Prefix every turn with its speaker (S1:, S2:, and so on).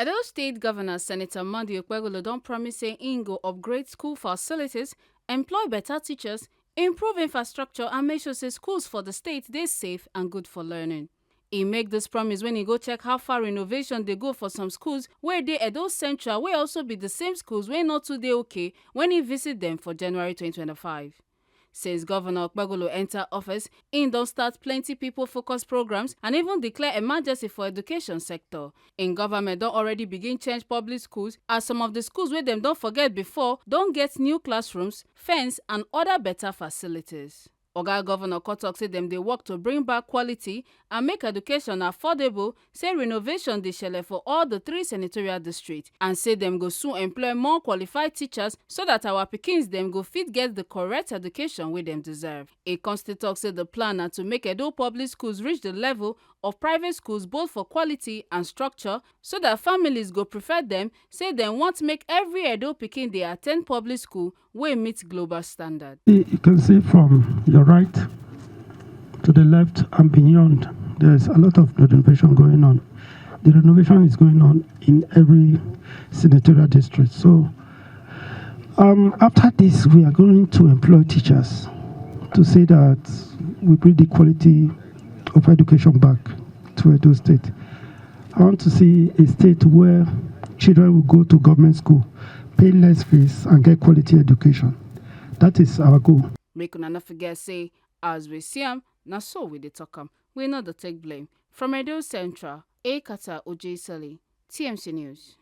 S1: Edo State Governor Senator Madi OKPEBHOLO don promise say im go upgrade school facilities, employ better teachers, improve infrastructure and make sure say schools for the state dey safe and good for learning. E make dis promise when e go check how far renovation dey go for some schools wey dey Edo Central wey also be the same schools wey no too dey okay when e visit dem for January 2025. Since Governor OKPEBHOLO enter office, im don start plenty people-focused programs and even declare emergency for education sector. Im government don already begin change public schools as some of the schools wey dem don forget before don get new classrooms, fence and other better facilities. Oga Governor tok say dem dey work to bring back quality and make education affordable, say renovation dey shele for all the 3 senatorial districts and say dem go soon employ more qualified teachers so that our pikins dem go fit get the correct education wey dem deserve. E con still tok say the plan na to make Edo public schools reach the level of private schools both for quality and structure so that families go prefer dem, say dem want make every Edo pikin dey attend public school wey meet global standard.
S2: You can see from your right to the left and beyond, there's a lot of renovation going on. The renovation is going on in every senatorial district. So after this, we are going to employ teachers to say that we bring the quality of education back to Edo State. I want to see a state where children will go to government school, pay less fees and get quality education. That is our goal.
S1: Make una no forget say, as we see am, na so we dey talk am. We no dey take blame. From Edo Central, Ekata Ojesele, TMC News.